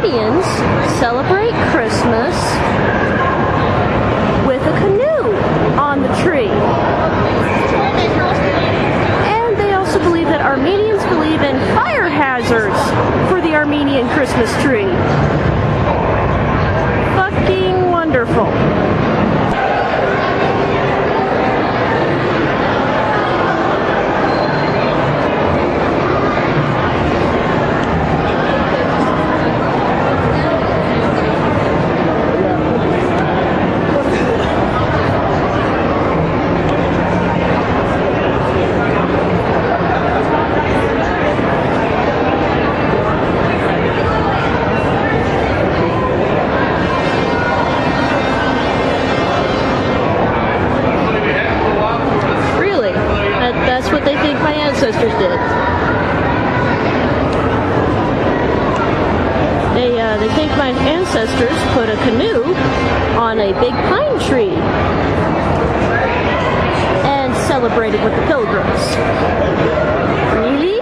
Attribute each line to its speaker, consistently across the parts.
Speaker 1: Armenians celebrate Christmas with a canoe on the tree. And they also believe that Armenians believe in fire hazards for the Armenian Christmas tree. Fucking wonderful. That's what they think my ancestors did. They think my ancestors put a canoe on a big pine tree and celebrated with the pilgrims. Really?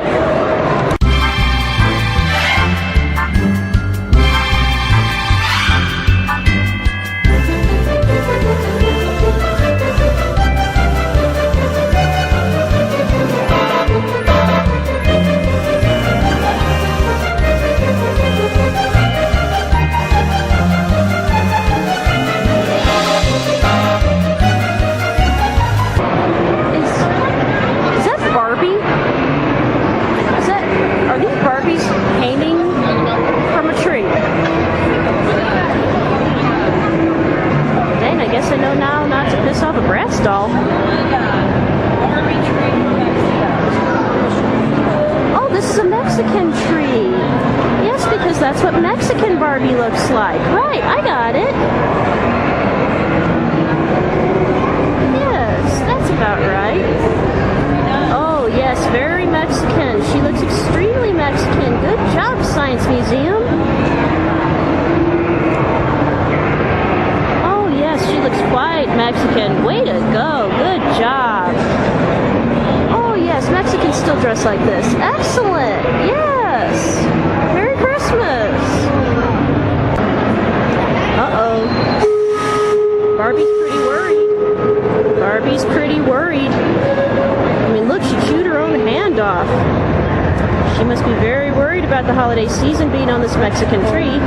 Speaker 1: I know now not to piss off a brass doll. Oh, this is a Mexican tree. Yes, because that's what Mexican Barbie looks like. Right, I got it. Yes, that's about right. Oh, yes, very Mexican. She looks extremely Mexican. Good job, Science Museum. She looks quite Mexican. Way to go. Good job. Oh, yes. Mexicans still dress like this. Excellent. Yes. Merry Christmas. Uh-oh. Barbie's pretty worried. Barbie's pretty worried. I mean, look, she chewed her own hand off. She must be very worried about the holiday season being on this Mexican tree.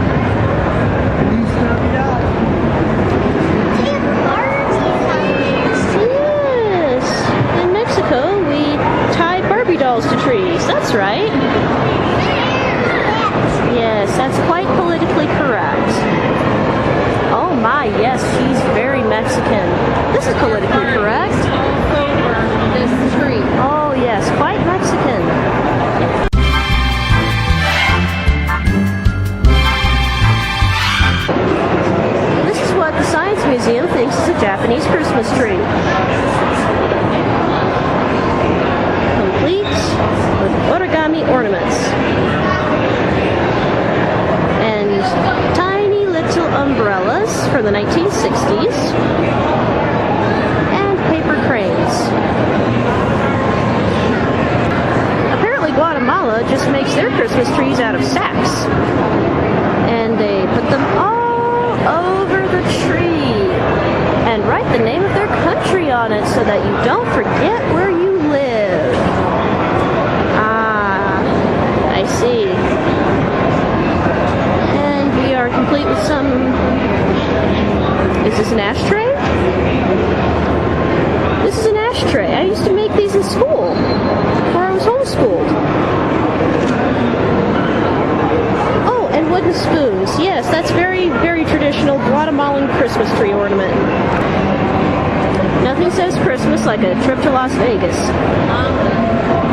Speaker 1: We tie Barbie dolls to trees. That's right. Yes, that's quite politically correct. Oh my, yes, she's very Mexican. This is politically correct. Over this tree. Oh yes, quite Mexican. This is what the Science Museum thinks is a Japanese Christmas tree. With origami ornaments and tiny little umbrellas from the 1960s and paper cranes. Apparently Guatemala just makes their Christmas trees out of sacks, and they put them all over the tree and write the name of their country on it so that you don't forget where you live. I see. And we are complete with some... Is this an ashtray? This is an ashtray. I used to make these in school before I was homeschooled. Oh, and wooden spoons. Yes, that's very, very traditional Guatemalan Christmas tree ornament. Nothing says Christmas like a trip to Las Vegas.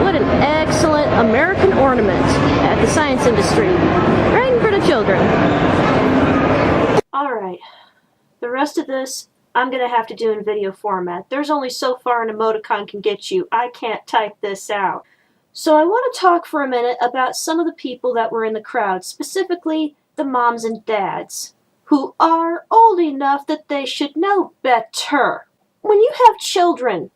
Speaker 1: What an excellent American ornament at the science industry. Right for the children. Alright, the rest of this I'm going to have to do in video format. There's only so far an emoticon can get you. I can't type this out. So I want to talk for a minute about some of the people that were in the crowd, specifically the moms and dads, who are old enough that they should know better. When you have children,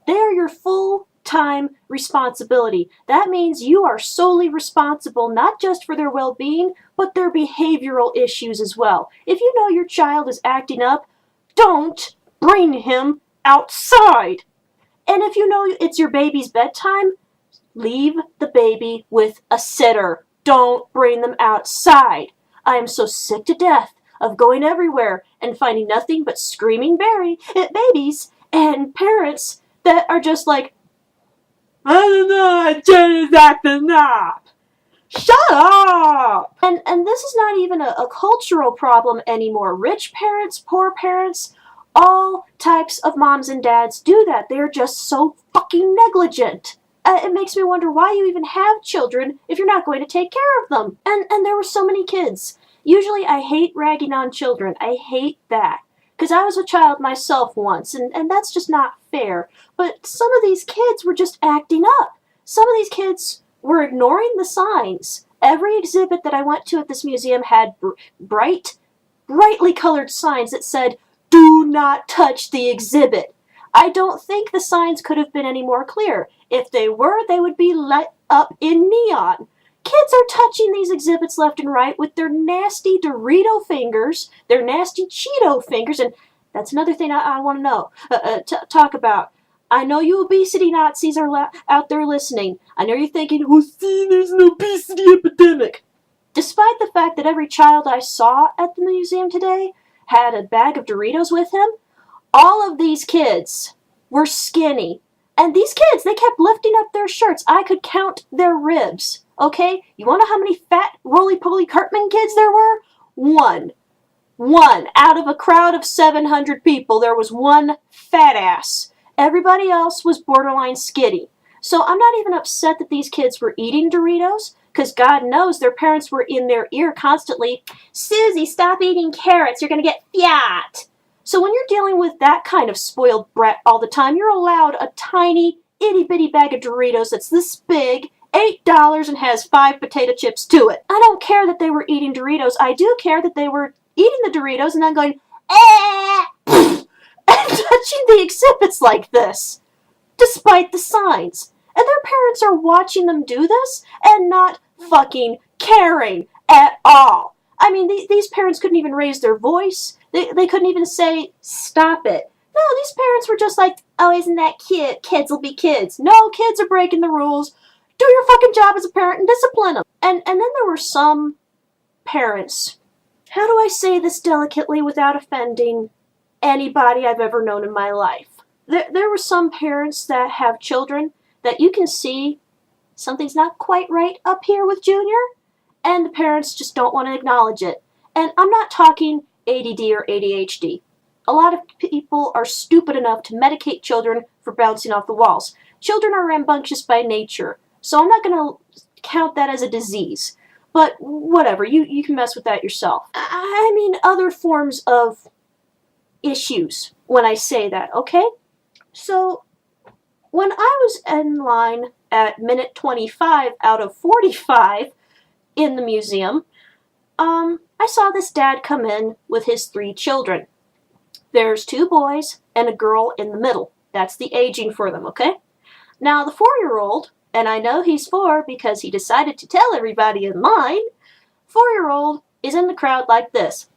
Speaker 1: they are your full time responsibility. That means you are solely responsible not just for their well-being, but their behavioral issues as well. If you know your child is acting up, don't bring him outside. And if you know it's your baby's bedtime, leave the baby with a sitter. Don't bring them outside. I am so sick to death of going everywhere and finding nothing but screaming babies and parents that are just like, I don't know, Jenny's acting up. Shut up! And this is not even a cultural problem anymore. Rich parents, poor parents, all types of moms and dads do that. They're just so fucking negligent. It makes me wonder why you even have children if you're not going to take care of them. And there were so many kids. Usually I hate ragging on children. I hate that. Because I was a child myself once, and that's just not fair. But some of these kids were just acting up. Some of these kids were ignoring the signs. Every exhibit that I went to at this museum had brightly colored signs that said, "Do not touch the exhibit." I don't think the signs could have been any more clear. If they were, they would be lit up in neon. Kids are touching these exhibits left and right with their nasty Dorito fingers, their nasty Cheeto fingers, and that's another thing I want to know, talk about. I know you obesity Nazis are out there listening. I know you're thinking, oh, see, there's an obesity epidemic. Despite the fact that every child I saw at the museum today had a bag of Doritos with him, all of these kids were skinny. And these kids, they kept lifting up their shirts. I could count their ribs. Okay? You want to know how many fat, roly-poly Cartman kids there were? One. Out of a crowd of 700 people, there was one fat ass. Everybody else was borderline skinny. So I'm not even upset that these kids were eating Doritos, because God knows their parents were in their ear constantly, Susie, stop eating carrots, you're going to get fat. So when you're dealing with that kind of spoiled brat all the time, you're allowed a tiny, itty-bitty bag of Doritos that's this big, $8, and has 5 potato chips to it. I don't care that they were eating Doritos. I do care that they were eating the Doritos and then going, and touching the exhibits like this, despite the signs. And their parents are watching them do this and not fucking caring at all. I mean, these parents couldn't even raise their voice. They couldn't even say, stop it. No, these parents were just like, oh, isn't that cute? Kids will be kids. No, kids are breaking the rules. Do your fucking job as a parent and discipline them. And then there were some parents. How do I say this delicately without offending anybody I've ever known in my life? There were some parents that have children that you can see something's not quite right up here with Junior, and the parents just don't want to acknowledge it. And I'm not talking ADD or ADHD. A lot of people are stupid enough to medicate children for bouncing off the walls. Children are rambunctious by nature, so I'm not going to count that as a disease. But whatever, you can mess with that yourself. I mean other forms of issues when I say that, okay? So, when I was in line at minute 25 out of 45 in the museum, I saw this dad come in with his 3 children. There's 2 boys and a girl in the middle. That's the aging for them, okay? Now, the 4-year-old, and I know he's 4 because he decided to tell everybody in line, 4-year-old is in the crowd like this.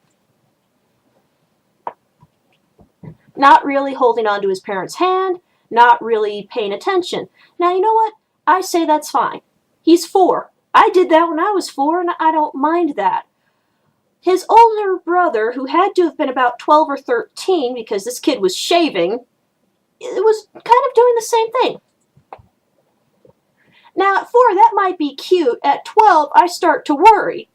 Speaker 1: Not really holding on to his parents' hand, not really paying attention. Now, you know what? I say that's fine. He's 4. I did that when I was 4, and I don't mind that. His older brother, who had to have been about 12 or 13, because this kid was shaving, was kind of doing the same thing. Now, at 4, that might be cute. At 12, I start to worry.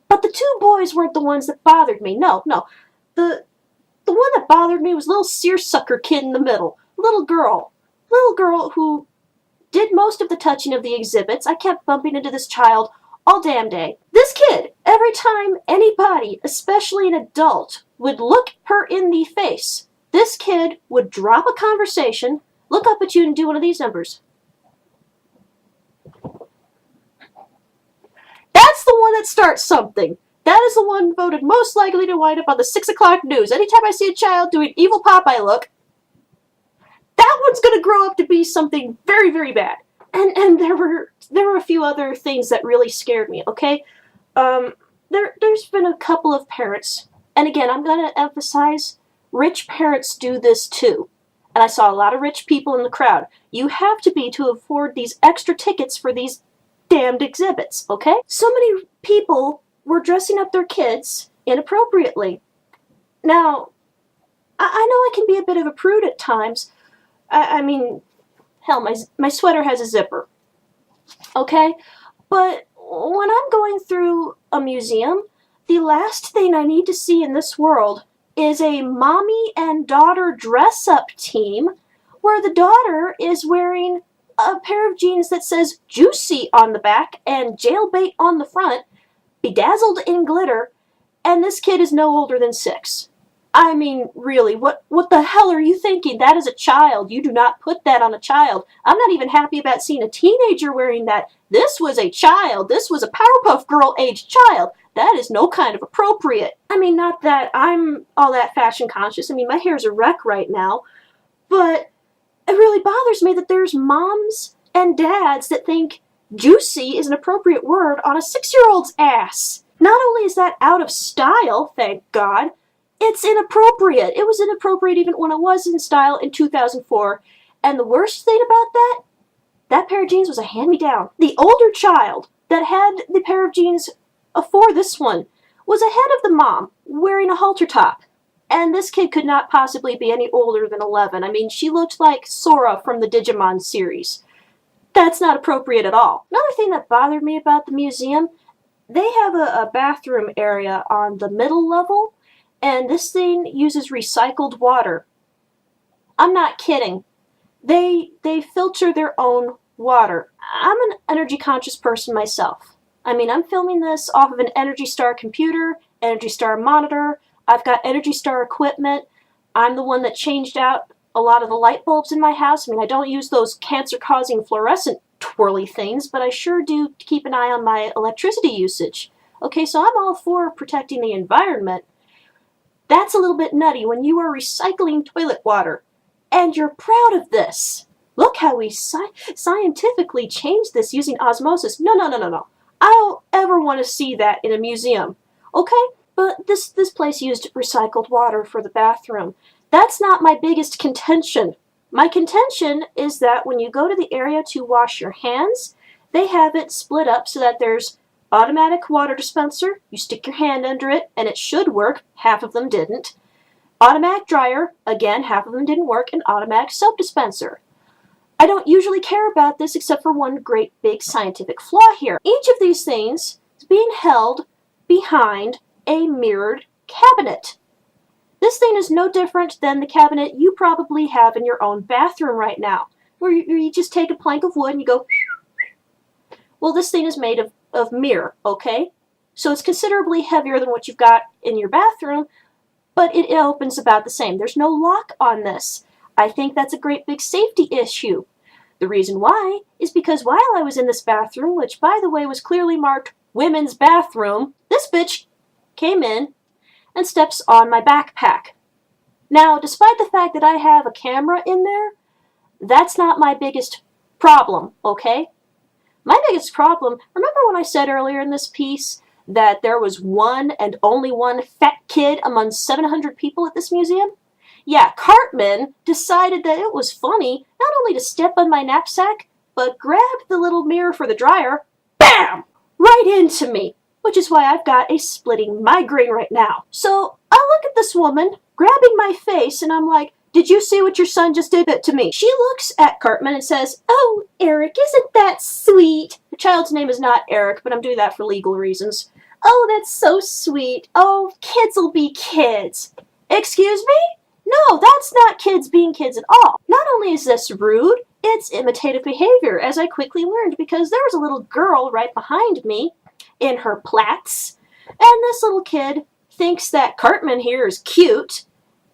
Speaker 1: But the 2 boys weren't the ones that bothered me. No. The one that bothered me was a little seersucker kid in the middle. Little girl who did most of the touching of the exhibits. I kept bumping into this child all damn day. This kid, every time anybody, especially an adult, would look her in the face, this kid would drop a conversation, look up at you and do one of these numbers. That's the one that starts something. That is the one voted most likely to wind up on the 6 o'clock news. Anytime I see a child doing evil Popeye look, that one's going to grow up to be something very, very bad. And there were a few other things that really scared me, okay? There's been a couple of parents, and again, I'm going to emphasize, rich parents do this too. And I saw a lot of rich people in the crowd. You have to be to afford these extra tickets for these damned exhibits, okay? So many people were dressing up their kids inappropriately. Now, I know I can be a bit of a prude at times. I mean, hell, my sweater has a zipper, okay? But when I'm going through a museum, the last thing I need to see in this world is a mommy and daughter dress-up team where the daughter is wearing a pair of jeans that says Juicy on the back and Jailbait on the front, bedazzled in glitter, and this kid is no older than 6. I mean, really, what the hell are you thinking? That is a child. You do not put that on a child. I'm not even happy about seeing a teenager wearing that. This was a child. This was a Powerpuff Girl-aged child. That is no kind of appropriate. I mean, not that I'm all that fashion conscious. I mean, my hair's a wreck right now. But it really bothers me that there's moms and dads that think juicy is an appropriate word on a 6-year-old's ass. Not only is that out of style, thank God, it's inappropriate. It was inappropriate even when it was in style in 2004. And the worst thing about that pair of jeans was a hand-me-down. The older child that had the pair of jeans before this one was ahead of the mom, wearing a halter top. And this kid could not possibly be any older than 11. I mean, she looked like Sora from the Digimon series. That's not appropriate at all. Another thing that bothered me about the museum, they have a bathroom area on the middle level, and this thing uses recycled water. I'm not kidding. They filter their own water. I'm an energy conscious person myself. I mean, I'm filming this off of an Energy Star computer, Energy Star monitor. I've got Energy Star equipment. I'm the one that changed out a lot of the light bulbs in my house. I mean, I don't use those cancer-causing fluorescent twirly things, but I sure do keep an eye on my electricity usage. Okay, so I'm all for protecting the environment. That's a little bit nutty when you are recycling toilet water, and you're proud of this. Look how we scientifically changed this using osmosis. No. I don't ever want to see that in a museum. Okay? But this place used recycled water for the bathroom. That's not my biggest contention. My contention is that when you go to the area to wash your hands, they have it split up so that there's automatic water dispenser. You stick your hand under it, and it should work. Half of them didn't. Automatic dryer. Again, half of them didn't work. And automatic soap dispenser. I don't usually care about this except for one great big scientific flaw here. Each of these things is being held behind a mirrored cabinet. This thing is no different than the cabinet you probably have in your own bathroom right now, where you just take a plank of wood and you go, well, this thing is made of mirror, okay? So it's considerably heavier than what you've got in your bathroom, but it opens about the same. There's no lock on this. I think that's a great big safety issue. The reason why is because while I was in this bathroom, which by the way was clearly marked women's bathroom, this bitch came in and steps on my backpack. Now, despite the fact that I have a camera in there, that's not my biggest problem, okay? My biggest problem, remember when I said earlier in this piece that there was one and only one fat kid among 700 people at this museum? Yeah, Cartman decided that it was funny not only to step on my knapsack, but grab the little mirror for the dryer, BAM! Right into me, which is why I've got a splitting migraine right now. So I look at this woman grabbing my face and I'm like, did you see what your son just did to me? She looks at Cartman and says, oh, Eric, isn't that sweet? The child's name is not Eric, but I'm doing that for legal reasons. Oh, that's so sweet. Oh, kids will be kids. Excuse me? No, that's not kids being kids at all. Not only is this rude, it's imitative behavior, as I quickly learned, because there was a little girl right behind me in her plaits, and this little kid thinks that Cartman here is cute,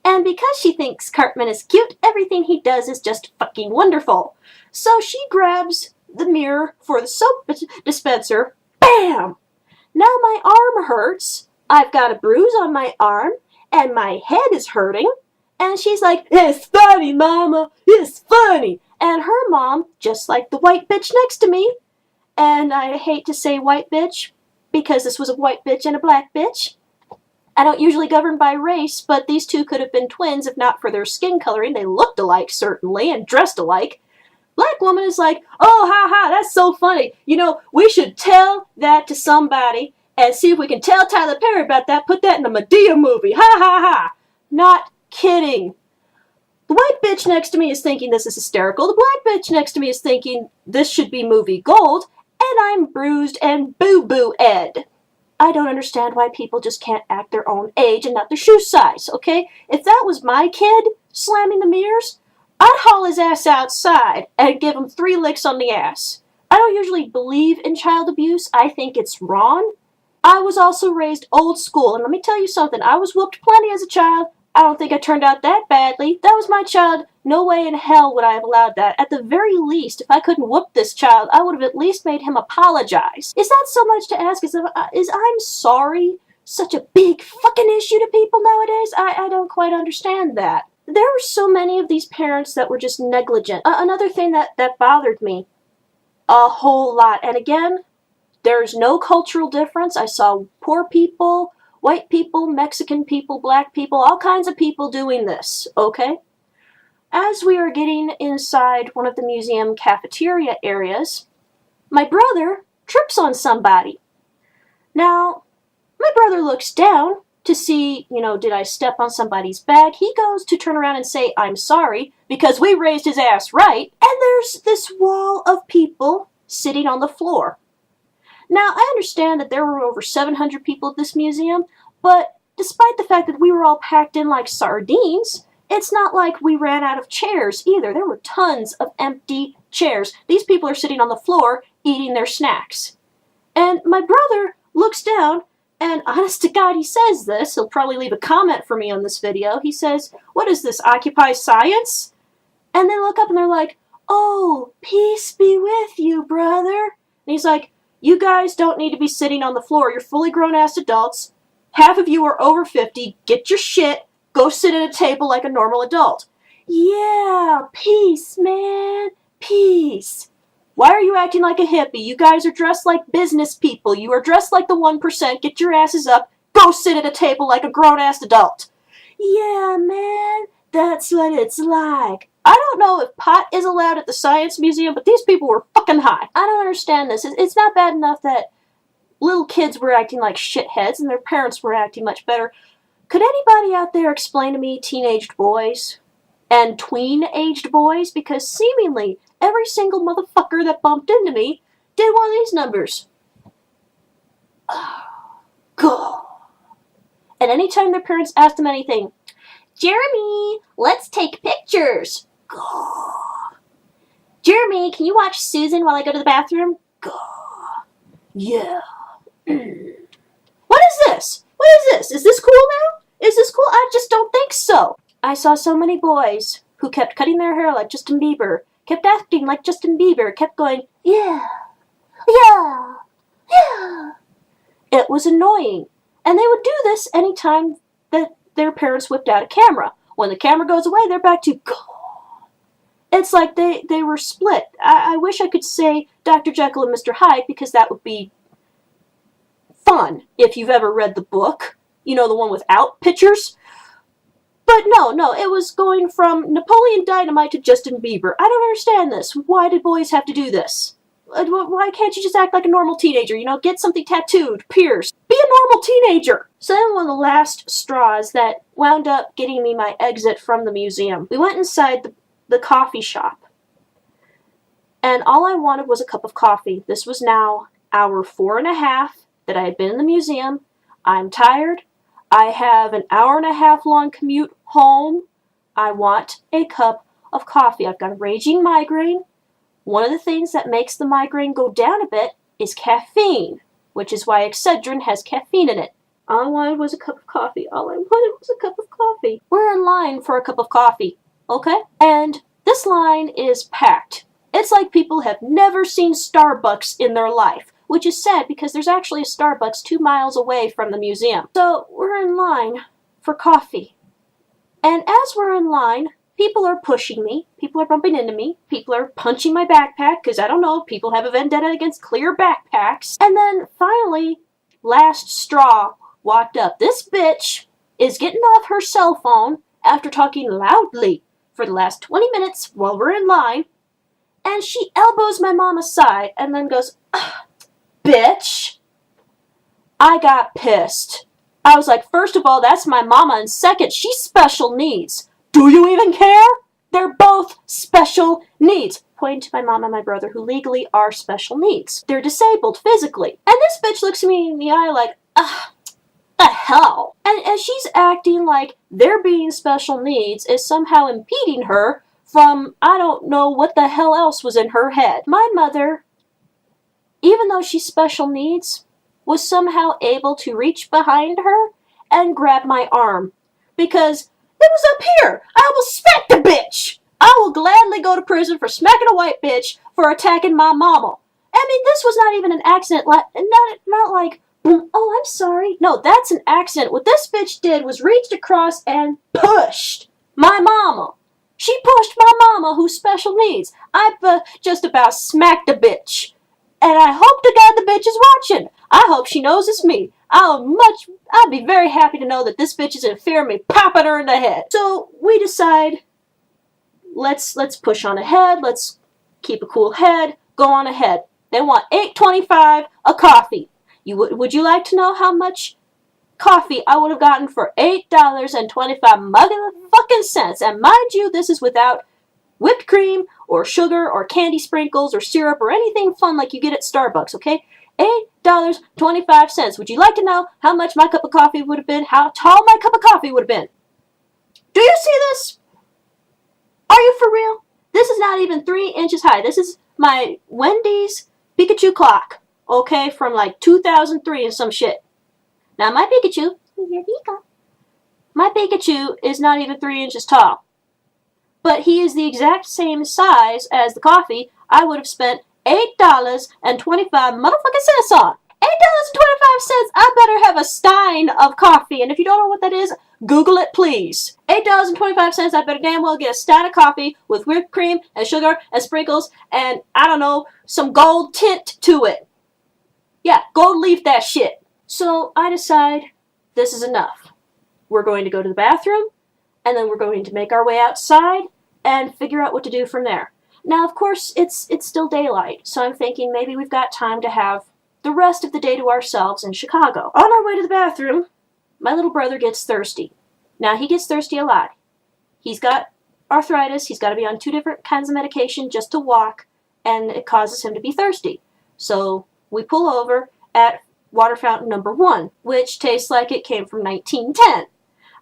Speaker 1: and because she thinks Cartman is cute, everything he does is just fucking wonderful. So she grabs the mirror for the soap dispenser, BAM! Now my arm hurts, I've got a bruise on my arm, and my head is hurting, And she's like, "It's funny, Mama, it's funny." And her mom, just like the white bitch next to me, and I hate to say white bitch, because this was a white bitch and a black bitch. I don't usually govern by race, but these two could have been twins if not for their skin coloring. They looked alike, certainly, and dressed alike. Black woman is like, "Oh, ha ha, that's so funny. You know, we should tell that to somebody and see if we can tell Tyler Perry about that, put that in a Medea movie. Ha ha ha." Not kidding. The white bitch next to me is thinking this is hysterical. The black bitch next to me is thinking this should be movie gold. And I'm bruised and boo-boo Ed. I don't understand why people just can't act their own age and not their shoe size, okay? If that was my kid slamming the mirrors, I'd haul his ass outside and give him 3 licks on the ass. I don't usually believe in child abuse. I think it's wrong. I was also raised old school, and let me tell you something. I was whooped plenty as a child. I don't think I turned out that badly. That was my child. No way in hell would I have allowed that. At the very least, if I couldn't whoop this child, I would have at least made him apologize. Is that so much to ask? Is I'm sorry such a big fucking issue to people nowadays? I don't quite understand that. There were so many of these parents that were just negligent. Another thing that bothered me a whole lot, and again, there's no cultural difference. I saw poor people, white people, Mexican people, black people, all kinds of people doing this, okay? As we are getting inside one of the museum cafeteria areas, my brother trips on somebody. Now, my brother looks down to see, did I step on somebody's bag? He goes to turn around and say, "I'm sorry," because we raised his ass right, and there's this wall of people sitting on the floor. Now, I understand that there were over 700 people at this museum, but despite the fact that we were all packed in like sardines, it's not like we ran out of chairs either. There were tons of empty chairs. These people are sitting on the floor eating their snacks. And my brother looks down, and honest to God, he says this. He'll probably leave a comment for me on this video. He says, "What is this, Occupy Science?" And they look up and they're like, "Oh, peace be with you, brother." And he's like, "You guys don't need to be sitting on the floor. You're fully grown-ass adults. Half of you are over 50. Get your shit. Go sit at a table like a normal adult." Yeah, peace, man. Peace. Why are you acting like a hippie? You guys are dressed like business people. You are dressed like the 1%. Get your asses up. Go sit at a table like a grown-ass adult. Yeah, man. That's what it's like. I don't know if pot is allowed at the Science Museum, but these people were fucking high. I don't understand this. It's not bad enough that little kids were acting like shitheads and their parents were acting much better. Could anybody out there explain to me teenaged boys and tween-aged boys? Because seemingly every single motherfucker that bumped into me did one of these numbers. Oh, God. And anytime their parents asked them anything, "Jeremy, let's take pictures." God. "Jeremy, can you watch Susan while I go to the bathroom?" God. Yeah. What is this? What is this? Is this cool now? Is this cool? I just don't think so. I saw so many boys who kept cutting their hair like Justin Bieber, kept acting like Justin Bieber, kept going, "Yeah, yeah, yeah." It was annoying. And they would do this anytime that their parents whipped out a camera. When the camera goes away, they're back to, God. It's like they were split. I wish I could say Dr. Jekyll and Mr. Hyde, because that would be fun if you've ever read the book. The one without pictures. But no, it was going from Napoleon Dynamite to Justin Bieber. I don't understand this. Why did boys have to do this? Why can't you just act like a normal teenager? Get something tattooed, pierced. Be a normal teenager. So then one of the last straws that wound up getting me my exit from the museum. We went inside the coffee shop. And all I wanted was a cup of coffee. This was now hour 4.5 that I had been in the museum. I'm tired. I have an hour-and-a-half long commute home. I want a cup of coffee. I've got a raging migraine. One of the things that makes the migraine go down a bit is caffeine, which is why Excedrin has caffeine in it. All I wanted was a cup of coffee. All I wanted was a cup of coffee. We're in line for a cup of coffee, okay? And this line is packed. It's like people have never seen Starbucks in their life, which is sad because there's actually a Starbucks 2 miles away from the museum. So we're in line for coffee. And as we're in line, people are pushing me, people are bumping into me, people are punching my backpack, because I don't know, people have a vendetta against clear backpacks. And then finally, last straw walked up. This bitch is getting off her cell phone after talking loudly for the last 20 minutes while we're in line, and she elbows my mom aside and then goes, bitch. I got pissed. I was like, first of all, that's my mama, and second, she's special needs. Do you even care? They're both special needs. Pointing to my mom and my brother, who legally are special needs. They're disabled physically. And this bitch looks at me in the eye like, the hell? And she's acting like their being special needs is somehow impeding her from, I don't know what the hell else was in her head. My mother, even though she's special needs, was somehow able to reach behind her and grab my arm. Because it was up here. I almost smacked the bitch. I will gladly go to prison for smacking a white bitch for attacking my mama. I mean, this was not even an accident. Not like, oh, I'm sorry. No, that's an accident. What this bitch did was reached across and pushed my mama. She pushed my mama, who's special needs. I just about smacked a bitch. And I hope to God the bitch is watching. I hope she knows it's me. I'd be very happy to know that this bitch is in fear of me popping her in the head. So we decide, let's push on ahead. Let's keep a cool head. Go on ahead. They want $8.25 a coffee. Would you like to know how much coffee I would have gotten for $8.25 motherfucking cents? And mind you, this is without whipped cream or sugar or candy sprinkles or syrup or anything fun like you get at Starbucks, okay? $8.25. Would you like to know how much my cup of coffee would have been? How tall my cup of coffee would have been? Do you see this? Are you for real? This is not even 3 inches high. This is my Wendy's Pikachu clock, okay, from like 2003 and some shit. Now my Pikachu, my Pikachu is not even 3 inches tall. But he is the exact same size as the coffee I would have spent $8.25 motherfucking cents on. $8.25. I better have a stein of coffee. And if you don't know what that is, Google it, please. $8.25. I better damn well get a stein of coffee with whipped cream and sugar and sprinkles and, I don't know, some gold tint to it. Yeah, gold leaf that shit. So I decide this is enough. We're going to go to the bathroom, and then we're going to make our way outside and figure out what to do from there. Now, of course, it's still daylight, so I'm thinking maybe we've got time to have the rest of the day to ourselves in Chicago. On our way to the bathroom, my little brother gets thirsty. Now, he gets thirsty a lot. He's got arthritis. He's got to be on 2 different kinds of medication just to walk, and it causes him to be thirsty. So we pull over at water fountain number 1, which tastes like it came from 1910.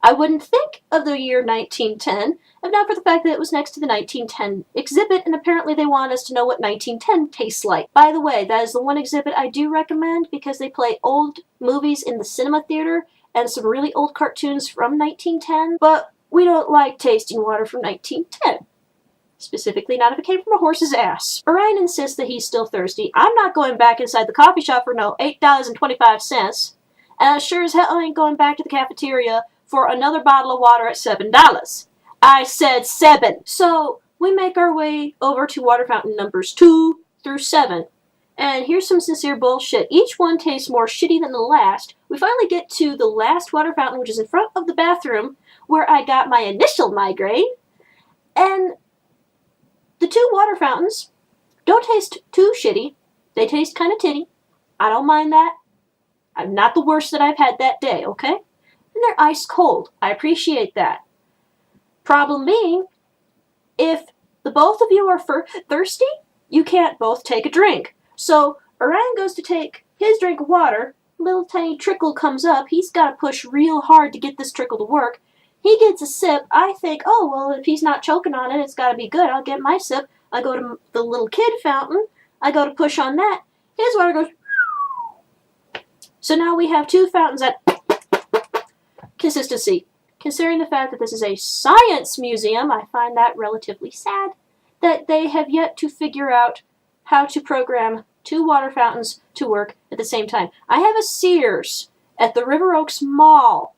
Speaker 1: I wouldn't think of the year 1910 if not for the fact that it was next to the 1910 exhibit, and apparently they want us to know what 1910 tastes like. By the way, that is the one exhibit I do recommend because they play old movies in the cinema theater and some really old cartoons from 1910, but we don't like tasting water from 1910. Specifically not if it came from a horse's ass. Orion insists that he's still thirsty. I'm not going back inside the coffee shop for no $8.25, and I sure as hell ain't going back to the cafeteria for another bottle of water at $7. I said 7. So we make our way over to water fountain numbers 2 through 7. And here's some sincere bullshit. Each one tastes more shitty than the last. We finally get to the last water fountain, which is in front of the bathroom, where I got my initial migraine. And the 2 water fountains don't taste too shitty. They taste kind of titty. I don't mind that. I'm not the worst that I've had that day, okay? And they're ice cold. I appreciate that. Problem being, if the both of you are thirsty, you can't both take a drink. So Orion goes to take his drink of water. A little tiny trickle comes up. He's got to push real hard to get this trickle to work. He gets a sip. I think, oh, well, if he's not choking on it, it's got to be good. I'll get my sip. I go to the little kid fountain. I go to push on that. His water goes. So now we have 2 fountains at consistency. Considering the fact that this is a science museum, I find that relatively sad that they have yet to figure out how to program 2 water fountains to work at the same time. I have a Sears at the River Oaks Mall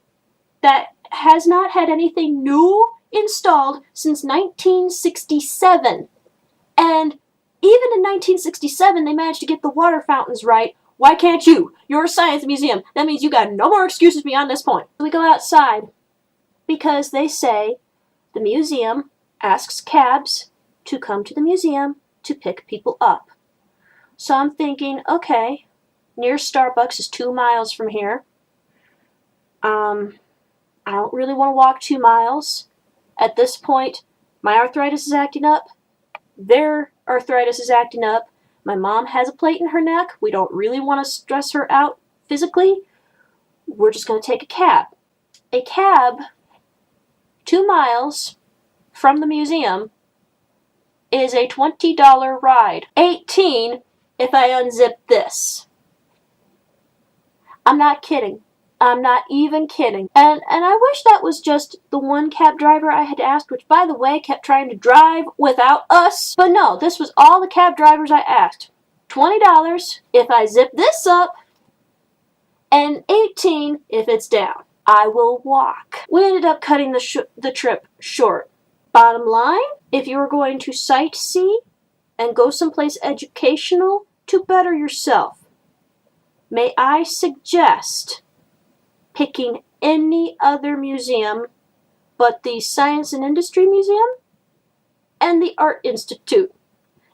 Speaker 1: that has not had anything new installed since 1967. And even in 1967, they managed to get the water fountains right. Why can't you? You're a science museum. That means you got no more excuses beyond this point. We go outside because they say the museum asks cabs to come to the museum to pick people up. So I'm thinking, okay, nearest Starbucks is 2 miles from here. I don't really want to walk 2 miles. At this point, my arthritis is acting up. Their arthritis is acting up. My mom has a plate in her neck. We don't really want to stress her out physically. We're just going to take a cab. A cab, 2 miles from the museum, is a $20 ride. $18 if I unzip this. I'm not kidding. I'm not even kidding. And I wish that was just the one cab driver I had asked, which, by the way, kept trying to drive without us. But no, this was all the cab drivers I asked. $20 if I zip this up, and $18 if it's down. I will walk. We ended up cutting the trip short. Bottom line, if you are going to sightsee and go someplace educational to better yourself, may I suggest picking any other museum but the Science and Industry Museum and the Art Institute.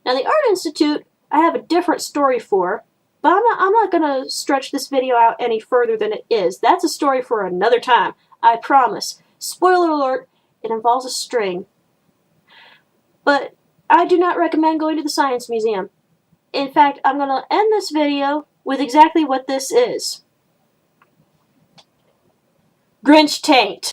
Speaker 1: Now, the Art Institute, I have a different story for, but I'm not going to stretch this video out any further than it is. That's a story for another time, I promise. Spoiler alert, it involves a string. But I do not recommend going to the Science Museum. In fact, I'm going to end this video with exactly what this is. Grinch taint.